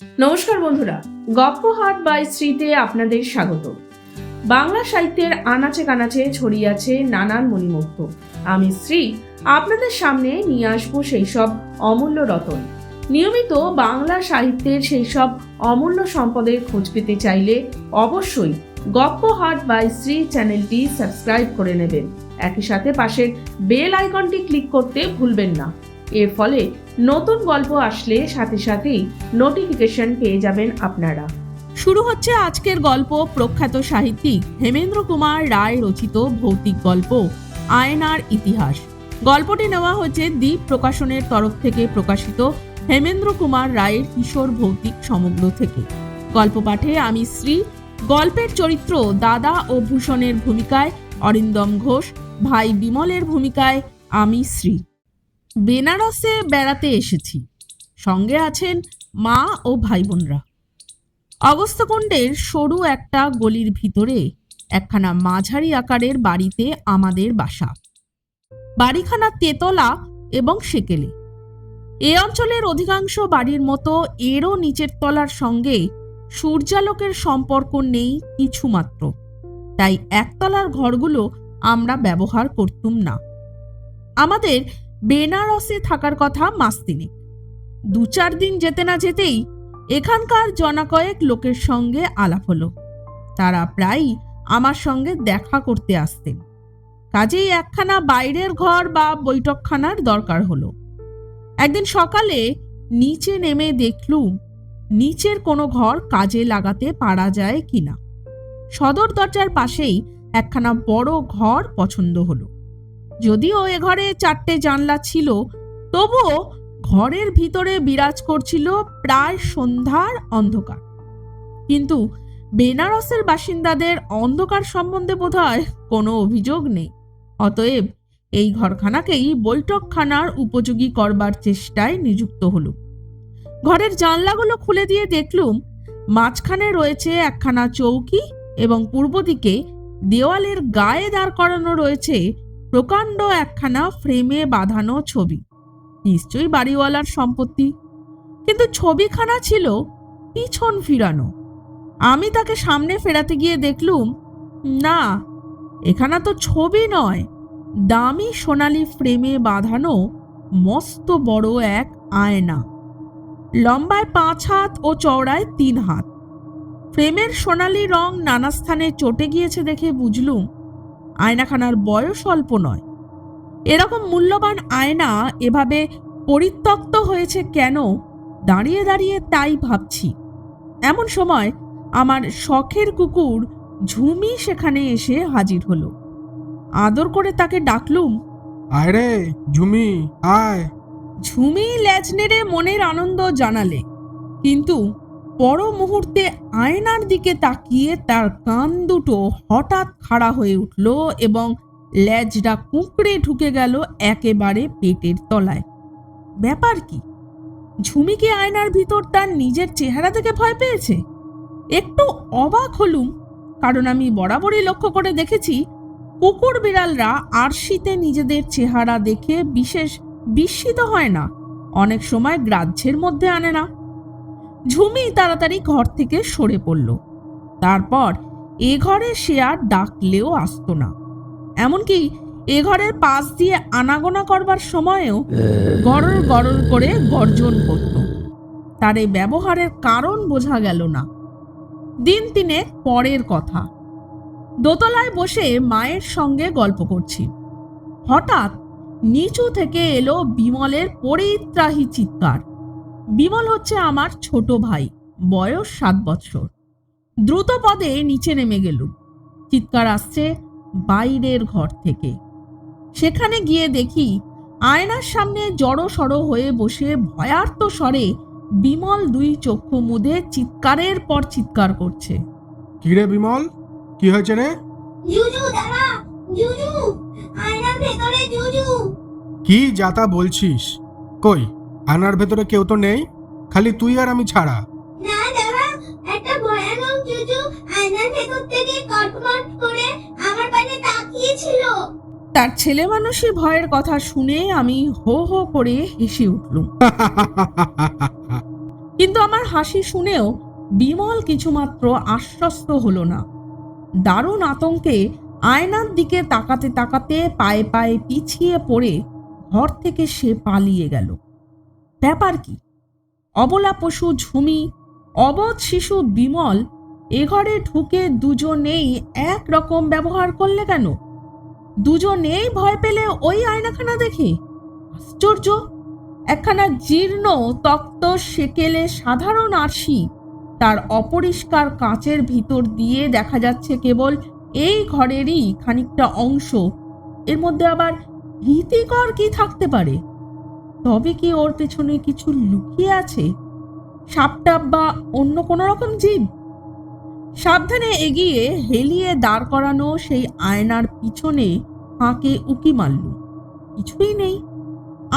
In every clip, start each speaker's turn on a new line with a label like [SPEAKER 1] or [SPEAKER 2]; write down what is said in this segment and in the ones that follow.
[SPEAKER 1] নমস্কার বন্ধুরা, গপ্পহাট বাই শ্রীতে আপনাদের স্বাগত। বাংলা সাহিত্যের আনাচে কানাচে ছড়িয়ে আছে নানান মণিমুক্ত। আমি শ্রী আপনাদের সামনে নিয়ে আসবো সেই সব অমূল্য রতন। নিয়মিত বাংলা সাহিত্যের সেই সব অমূল্য সম্পদের খোঁজ পেতে চাইলে অবশ্যই গপ্পহাট বাই শ্রী চ্যানেলটি সাবস্ক্রাইব করে নেবেন। একই সাথে পাশের বেল আইকনটি ক্লিক করতে ভুলবেন না। এর ফলে নতুন গল্প আসলে সাথে সাথেই নোটিফিকেশন পেয়ে যাবেন আপনারা। শুরু হচ্ছে আজকের গল্প প্রখ্যাত সাহিত্যিক হেমেন্দ্র কুমার রায় রচিত ভৌতিক গল্প আয়নার ইতিহাস। গল্পটি নেওয়া হচ্ছে দ্বীপ প্রকাশনের তরফ থেকে প্রকাশিত হেমেন্দ্র কুমার রায়ের কিশোর ভৌতিক সমগ্র থেকে। গল্প পাঠে আমি শ্রী। গল্পের চরিত্র দাদা ও ভূষণের ভূমিকায় অরিন্দম ঘোষ, ভাই বিমলের ভূমিকায় আমি শ্রী। বেনারসে বেড়াতে এসেছি, সঙ্গে আছেন মা ও ভাই বোনরা। অগস্ত্যকুণ্ডের সরু একটা গলির ভিতরে একখানা মাঝারি আকারের বাড়িতে আমাদের বাসা। বাড়িখানা তেতলা এবং সেকেলে। এ অঞ্চলের অধিকাংশ বাড়ির মতো এরও নিচের তলার সঙ্গে সূর্যালোকের সম্পর্ক নেই কিছুমাত্র, তাই একতলার ঘরগুলো আমরা ব্যবহার করতুম না। আমাদের বেনারসে থাকার কথা মাস তিনেক। 2-4 দিন যেতে না যেতেই এখানকার জনাকয়েক লোকের সঙ্গে আলাপ হলো। তারা প্রায়ই আমার সঙ্গে দেখা করতে আসতেন। কাজেই একখানা বাইরের ঘর বা বৈঠকখানার দরকার হলো। একদিন সকালে নিচে নেমে দেখলুম নিচের কোনো ঘর কাজে লাগাতে পারা যায় কিনা। সদর দরজার পাশেই একখানা বড় ঘর পছন্দ হলো। যদিও এ ঘরে 4টে জানলা ছিল, তবুও ঘরের ভিতরে বিরাজ করছিল প্রায় সন্ধ্যার অন্ধকার। কিন্তু বেনারসের বাসিন্দাদের অন্ধকার সম্বন্ধে বোধহয় কোনো অভিযোগ নেই। অতএব এই ঘরখানাকেই বৈঠকখানার উপযোগী করবার চেষ্টায় নিযুক্ত হল। ঘরের জানলাগুলো খুলে দিয়ে দেখলুম মাঝখানে রয়েছে একখানা চৌকি এবং পূর্ব দিকে দেওয়ালের গায়ে দাঁড় করানো রয়েছে প্রকাণ্ড একখানা ফ্রেমে বাঁধানো ছবি। নিশ্চয়ই বাড়িওয়ালার সম্পত্তি, কিন্তু ছবিখানা ছিল পিছন ফিরানো। আমি তাকে সামনে ফেরাতে গিয়ে দেখলুম না, এখানা তো ছবি নয়, দামি সোনালি ফ্রেমে বাঁধানো মস্ত বড় এক আয়না। লম্বায় 5 হাত ও চওড়ায় 3 হাত। ফ্রেমের সোনালি রং নানা স্থানে চটে গিয়েছে দেখে বুঝলুম আয়নাখানার বয়স অল্প নয়। এরকম মূল্যবান আয়না এভাবে পরিত্যক্ত হয়েছে কেন, দাঁড়িয়ে দাঁড়িয়ে তাই ভাবছি। এমন সময় আমার শখের কুকুর ঝুমি সেখানে এসে হাজির হলো। আদর করে তাকে ডাকলুম,
[SPEAKER 2] আয় রে ঝুমি আয়।
[SPEAKER 1] ঝুমি লেজ নেড়ে মনের আনন্দ জানালে, কিন্তু পর মুহূর্তে আয়নার দিকে তাকিয়ে তার কান দুটো হঠাৎ খাড়া হয়ে উঠল এবং লেজটা কুঁকড়ে ঢুকে গেল একেবারে পেটের তলায়। ব্যাপার কি? ঝুমিকে আয়নার ভিতর তার নিজের চেহারা দেখে ভয় পেয়েছে? একটু অবাক হলুম, কারণ আমি বরাবরই লক্ষ্য করে দেখেছি কুকুর বিড়ালরা আরশিতে নিজেদের চেহারা দেখে বিশেষ বিস্মিত হয় না, অনেক সময় গ্রাহ্যের মধ্যে আনে না। ঝুমি তাড়াতাড়ি ঘর থেকে সরে পড়ল। তারপর এ ঘরে সে আর ডাকলেও আসতো না। এমনকি এ ঘরের পাশ দিয়ে আনাগোনা করবার সময়ও গরর গরর করে গর্জন করত। তার এই ব্যবহারের কারণ বোঝা গেল না। দিন 3 পরের কথা, দোতলায় বসে মায়ের সঙ্গে গল্প করছি। হঠাৎ নিচু থেকে এলো বিমলের পরিত্রাহী চিৎকার। বিমল হচ্ছে আমার ছোট ভাই, বয়স 7 বছর। দ্রুত পদে নিচে নেমে গেলুম। চিৎকার আসছে বাইরের ঘর থেকে। সেখানে গিয়ে দেখি আয়নার সামনে জড়ো সড়ো হয়ে বসে ভয়ার্ত স্বরে বিমল 2 চক্ষু মুদে চিৎকারের পর চিৎকার করছে।
[SPEAKER 2] কি রে বিমল, কি হয়েছে রে?
[SPEAKER 3] জুজু দাদা, জুজু, আয়নার ভেতরে জুজু।
[SPEAKER 2] কি যাতা বলছিস? কই, আয়নার ভেতরে কেউ তো নেই, খালি তুই আর আমি ছাড়া।
[SPEAKER 3] না দাদা, একটা ভয়ানক জুজু আয়নার ভেতর থেকে কটমট করে আমার পানে তাকিয়েছিল।
[SPEAKER 1] তার ছেলে মানুষই ভয়ের কথা শুনে আমি হো হো করে হেসে উঠলুম। কিন্তু আমার হাসি শুনেও বিমল কিছুমাত্র আশ্বস্ত হলো না। দারুণ আতঙ্কে আয়নার দিকে তাকাতে তাকাতে পায়ে পায়ে পিছিয়ে পড়ে ঘর থেকে সে পালিয়ে গেল। ব্যাপার কি? অবলা পশু ঝুমি, অবধ শিশু বিমল এ ঘরে ঢুকে দুজনেই একরকম ব্যবহার করলে কেন? দুজনেই ভয় পেলে ওই আয়নাখানা দেখে? আশ্চর্য! একখানা জীর্ণ তক্ত সেকেলে সাধারণ আরশি, তার অপরিষ্কার কাচের ভিতর দিয়ে দেখা যাচ্ছে কেবল এই ঘরেরই খানিকটা অংশ। এর মধ্যে আবার ভীতিকর কি থাকতে পারে? তবে কি ওর পেছনে কিছু লুকিয়ে আছে? সাপটাপ বা অন্য কোনো রকম জীব? সাবধানে এগিয়ে হেলিয়ে দাঁড় করানো সেই আয়নার পিছনে হাঁকে উকি মারল। কিছুই নেই।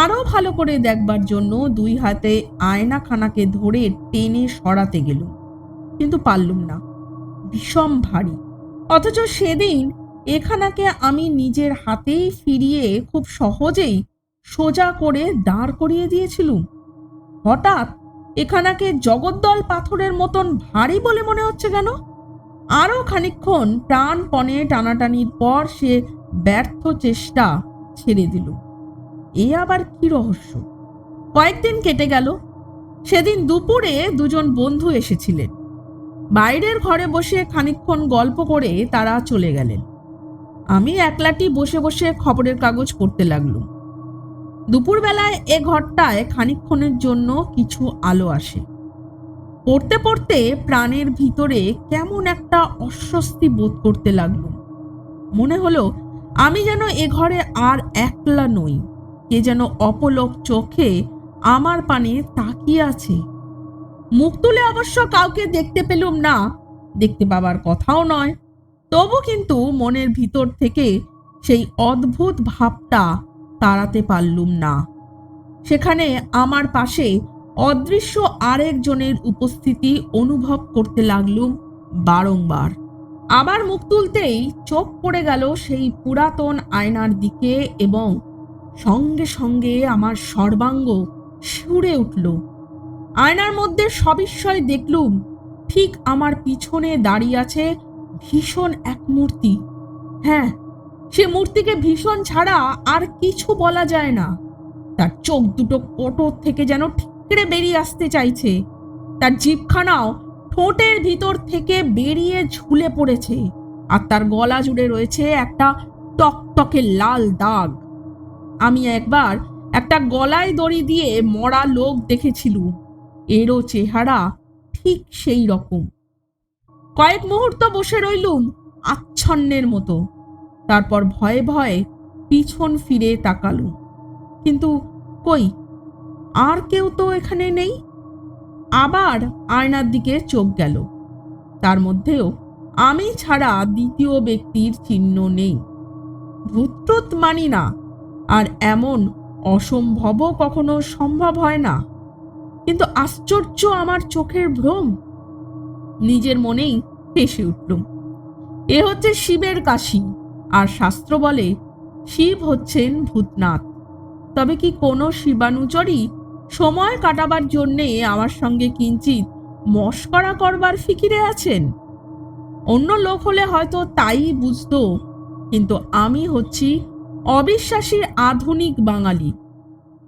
[SPEAKER 1] আরো ভালো করে দেখবার জন্য দুই হাতে আয়নাখানাকে ধরে টেনে সরাতে গেল, কিন্তু পারলুম না, বিষম ভারী। অথচ সেদিন এখানাকে আমি নিজের হাতেই ফিরিয়ে খুব সহজেই সোজা করে দাঁড় করিয়ে দিয়েছিলুম। হঠাৎ এখানাকে জগদ্দল পাথরের মতন ভারী বলে মনে হচ্ছে কেন? আরো খানিকক্ষণ প্রাণপণে টানাটানির পর সে ব্যর্থ চেষ্টা ছেড়ে দিল। এ আবার কি রহস্য? কয়েকদিন কেটে গেল। সেদিন দুপুরে দুজন বন্ধু এসেছিলেন। বাইরের ঘরে বসে খানিকক্ষণ গল্প করে তারা চলে গেলেন। আমি একলাটি বসে বসে খবরের কাগজ পড়তে লাগলুম। দুপুরবেলায় এ ঘরটায় খানিকক্ষণের জন্য কিছু আলো আসে। পড়তে পড়তে প্রাণের ভিতরে কেমন একটা অস্বস্তি বোধ করতে লাগলুম। মনে হলো আমি যেন এ ঘরে আর একলা নই, কে যেন অপলক চোখে আমার পানে তাকিয়ে আছে। মুখ তুলে অবশ্য কাউকে দেখতে পেলুম না, দেখতে পাবার কথাও নয়। তবু কিন্তু মনের ভিতর থেকে সেই অদ্ভুত ভাবটা তাড়াতে পারলুম না। সেখানে আমার পাশে অদৃশ্য আরেকজনের উপস্থিতি অনুভব করতে লাগলুম বারংবার। আবার মুখ তুলতেই চোখ পড়ে গেল সেই পুরাতন আয়নার দিকে এবং সঙ্গে সঙ্গে আমার সর্বাঙ্গ শিউরে উঠল। আয়নার মধ্যে সবিস্ময় দেখলুম ঠিক আমার পিছনে দাঁড়িয়ে আছে ভীষণ এক মূর্তি। হ্যাঁ, সে মূর্তিকে ভীষণ ছাড়া আর কিছু বলা যায় না। তার চোখ দুটো কোটর থেকে যেন ঠিকরে বেরিয়ে আসতে চাইছে। তার জিভখানাও ঠোঁটের ভিতর থেকে বেরিয়ে ঝুলে পড়েছে, আর তার গলা জুড়ে রয়েছে একটা টকটকে লাল দাগ। আমি একবার একটা গলায় দড়ি দিয়ে মরা লোক দেখেছিলুম, এরও চেহারা ঠিক সেই রকম। কয়েক মুহূর্ত বসে রইলুম আচ্ছন্নের মতো, তারপর ভয়ে ভয়ে পিছন ফিরে তাকালুম। কিন্তু কই, আর কেউ তো এখানে নেই। আবার আয়নার দিকে চোখ গেল। তার মধ্যেও আমি ছাড়া দ্বিতীয় ব্যক্তির চিহ্ন নেই। ভূত মানি না, আর এমন অসম্ভবও কখনো সম্ভব হয় না। কিন্তু আশ্চর্য আমার চোখের ভ্রম। নিজের মনেই হেসে উঠলুম। এ হচ্ছে শিবের কাশি, আর শাস্ত্র বলে শিব হচ্ছেন ভূতনাথ। তবে কি কোনো শিবানুচরী সময় কাটাবার জন্যে আমার সঙ্গে কিঞ্চিত মশকরা করবার ফিকিরে আছেন? অন্য লোক হলে হয়তো তাই বুঝতো, কিন্তু আমি হচ্ছি অবিশ্বাসী আধুনিক বাঙালি।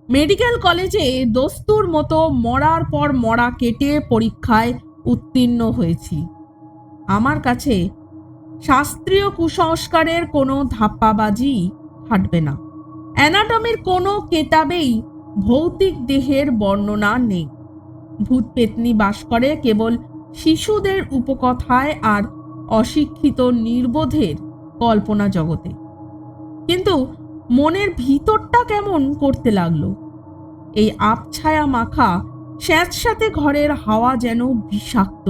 [SPEAKER 1] মেডিকেল কলেজে দস্তুর মতো মরার পর মরা কেটে পরীক্ষায় উত্তীর্ণ হয়েছি। আমার কাছে শাস্ত্রীয় কুসংস্কারের কোনো ধাপ্পাবাজি খাটবে না। অ্যানাটমির কোনো কেতাবেই ভৌতিক দেহের বর্ণনা নেই। ভূত পেতনি বাস করে কেবল শিশুদের উপকথায় আর অশিক্ষিত নির্বোধের কল্পনা জগতে। কিন্তু মনের ভিতরটা কেমন করতে লাগলো। এই আবছায়া মাখা স্যাঁতস্যাঁতে ঘরের হাওয়া যেন বিষাক্ত।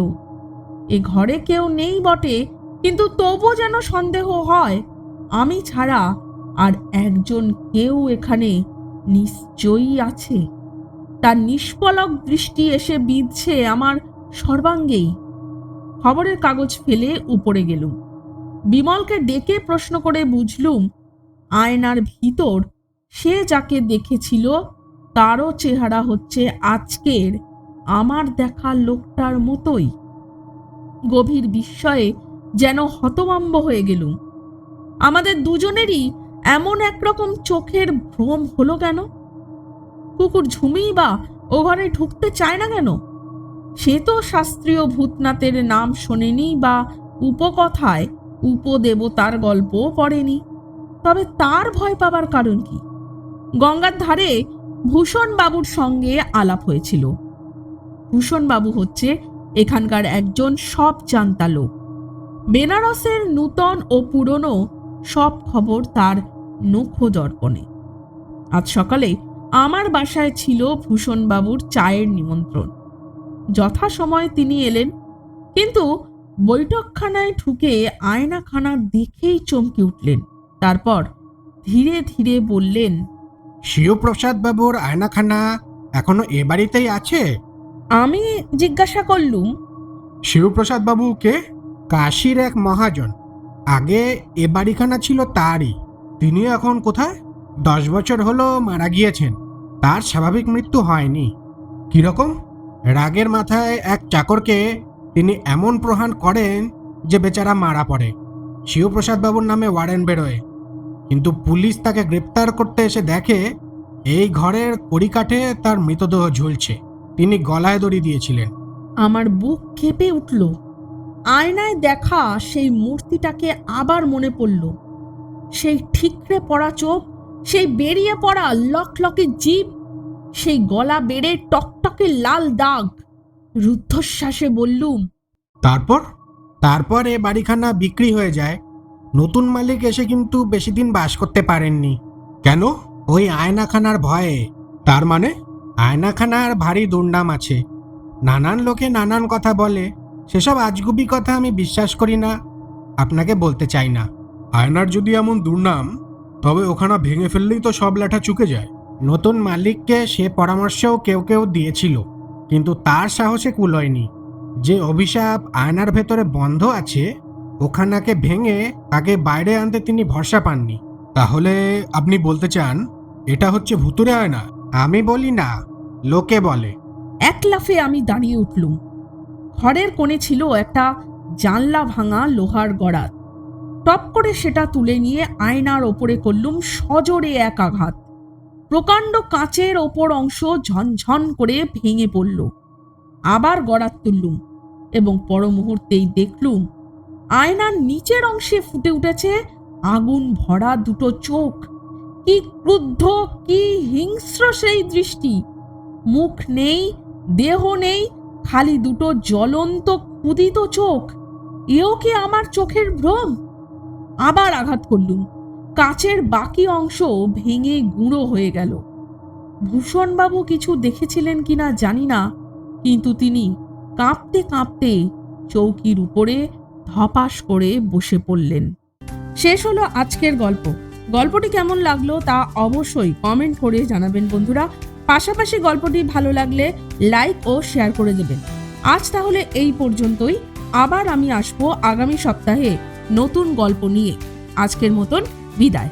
[SPEAKER 1] এ ঘরে কেউ নেই বটে, কিন্তু তবু যেন সন্দেহ হয় আমি ছাড়া আর একজন কেউ এখানে নিশ্চয়ই আছে। তার নিষ্পলক দৃষ্টি এসে বিঁধছে আমার সর্বাঙ্গেই। খবরের কাগজ ফেলে উপরে গেলুম। বিমলকে ডেকে প্রশ্ন করে বুঝলুম আয়নার ভিতর সে যাকে দেখেছিল তারও চেহারা হচ্ছে আজকের আমার দেখা লোকটার মতোই। গভীর বিস্ময়ে যেন হতভম্ব হয়ে গেলুম। আমাদের দুজনেরই এমন একরকম চোখের ভ্রম হলো কেন? কুকুর ঝুমিই বা ও ঘরে ঢুকতে চায় না কেন? সে তো শাস্ত্রীয় ভূতনাথের নাম শোনেনি বা উপকথায় উপদেবতার গল্পও পড়েনি। তবে তার ভয় পাবার কারণ কি? গঙ্গার ধারে ভূষণ বাবুর সঙ্গে আলাপ হয়েছিল। ভূষণ বাবু হচ্ছে এখানকার একজন সব জানতা লোক। বেনারসের নূতন ও পুরনো সব খবর তার নখদর্পণে। আজ সকালে আমার বাসায় ছিল ভূষণ বাবুর চায়ের নিমন্ত্রণ। যথাসময়ে তিনি এলেন, কিন্তু বৈঠকখানায় ঢুকে আয়নাখানা দেখেই চমকে উঠলেন। তারপর ধীরে ধীরে বললেন,
[SPEAKER 2] শিবপ্রসাদ বাবুর আয়নাখানা এখনো এ বাড়িতেই আছে?
[SPEAKER 1] আমি জিজ্ঞাসা করলুম,
[SPEAKER 2] শিবপ্রসাদ বাবু কে? কাশীর এক মহাজন। আগে এ বাড়িখানা ছিল তারই। তিনি এখন কোথায়? 10 বছর হলো মারা গিয়েছেন। তার স্বাভাবিক মৃত্যু হয়নি। কিরকম? রাগের মাথায় এক চাকরকে তিনি এমন প্রহার করেন যে বেচারা মারা পড়ে। শিবপ্রসাদ বাবুর নামে ওয়ারেন্ট বেরোয়, কিন্তু পুলিশ তাকে গ্রেপ্তার করতে এসে দেখে এই ঘরের কড়িকাঠে তার মৃতদেহ ঝুলছে। তিনি গলায় দড়ি দিয়েছিলেন।
[SPEAKER 1] আমার বুক কেঁপে উঠল। আয়নায় দেখা সেই মূর্তিটাকে আবার মনে পড়ল। সেই ঠিকরে পড়া চোখ, সেই বেরিয়ে পড়া লকলকে জিভ, সেই গলা বেড়ে টকটকে লাল দাগ। রুদ্ধশ্বাসে বললুম,
[SPEAKER 2] তারপর এ বাড়িখানা বিক্রি হয়ে যায়। নতুন মালিক এসে কিন্তু বেশি দিন বাস করতে পারেননি। কেন? ওই আয়নাখানার ভয়ে। তার মানে? আয়নাখানার ভারী দুর্নাম আছে। নানান লোকে নানান কথা বলে। সেসব আজগুবি কথা আমি বিশ্বাস করি না, আপনাকে বলতে চাই না। আয়নার যদি এমন দুর্নাম, তবে ওখানা ভেঙে ফেললেই তো সব ল্যাঠা চুকে যায়। নতুন মালিককে সে পরামর্শও কেউ কেউ দিয়েছিল, কিন্তু তার সাহসে কুলোয়নি। যে অভিশাপ আয়নার ভেতরে বন্ধ আছে, ওখানাকে ভেঙে তাকে বাইরে আনতে তিনি ভরসা পাননি। তাহলে আপনি বলতে চান এটা হচ্ছে ভুতুরে আয়না? আমি বলি না, লোকে বলে।
[SPEAKER 1] এক লাফে আমি দাঁড়িয়ে উঠলুম। ঘরের কোণে ছিল একটা জানলা ভাঙা লোহার গড়াত। টপ করে সেটা তুলে নিয়ে আয়নার ওপরে করলুম সজোরে এক আঘাত। প্রকাণ্ড কাঁচের ওপর অংশ ঝনঝন করে ভেঙে পড়ল। আবার গড়াত তুললুম এবং পর মুহূর্তেই দেখলুম আয়নার নিচের অংশে ফুটে উঠেছে আগুন ভরা দুটো চোখ। কি ক্রুদ্ধ, কি হিংস্র সেই দৃষ্টি! মুখ নেই, দেহ নেই, খালি দুটো জ্বলন্ত ক্ষুধিত চোখ। এও কি আমার চোখের ভ্রম? আবার আঘাত করলুম। কাচের বাকি অংশ ভেঙে গুঁড়ো হয়ে গেল। ভূষণবাবু কিছু দেখেছিলেন কিনা জানি না, কিন্তু তিনি কাঁপতে কাঁপতে চৌকির উপরে ধপাস করে বসে পড়লেন। শেষ হলো আজকের গল্প। গল্পটি কেমন লাগলো তা অবশ্যই কমেন্ট করে জানাবেন বন্ধুরা। পাশাপাশি গল্পটি ভালো লাগলে লাইক ও শেয়ার করে দেবেন। আজ তাহলে এই পর্যন্তই। আবার আমি আসবো আগামী সপ্তাহে নতুন গল্প নিয়ে। আজকের মতন বিদায়।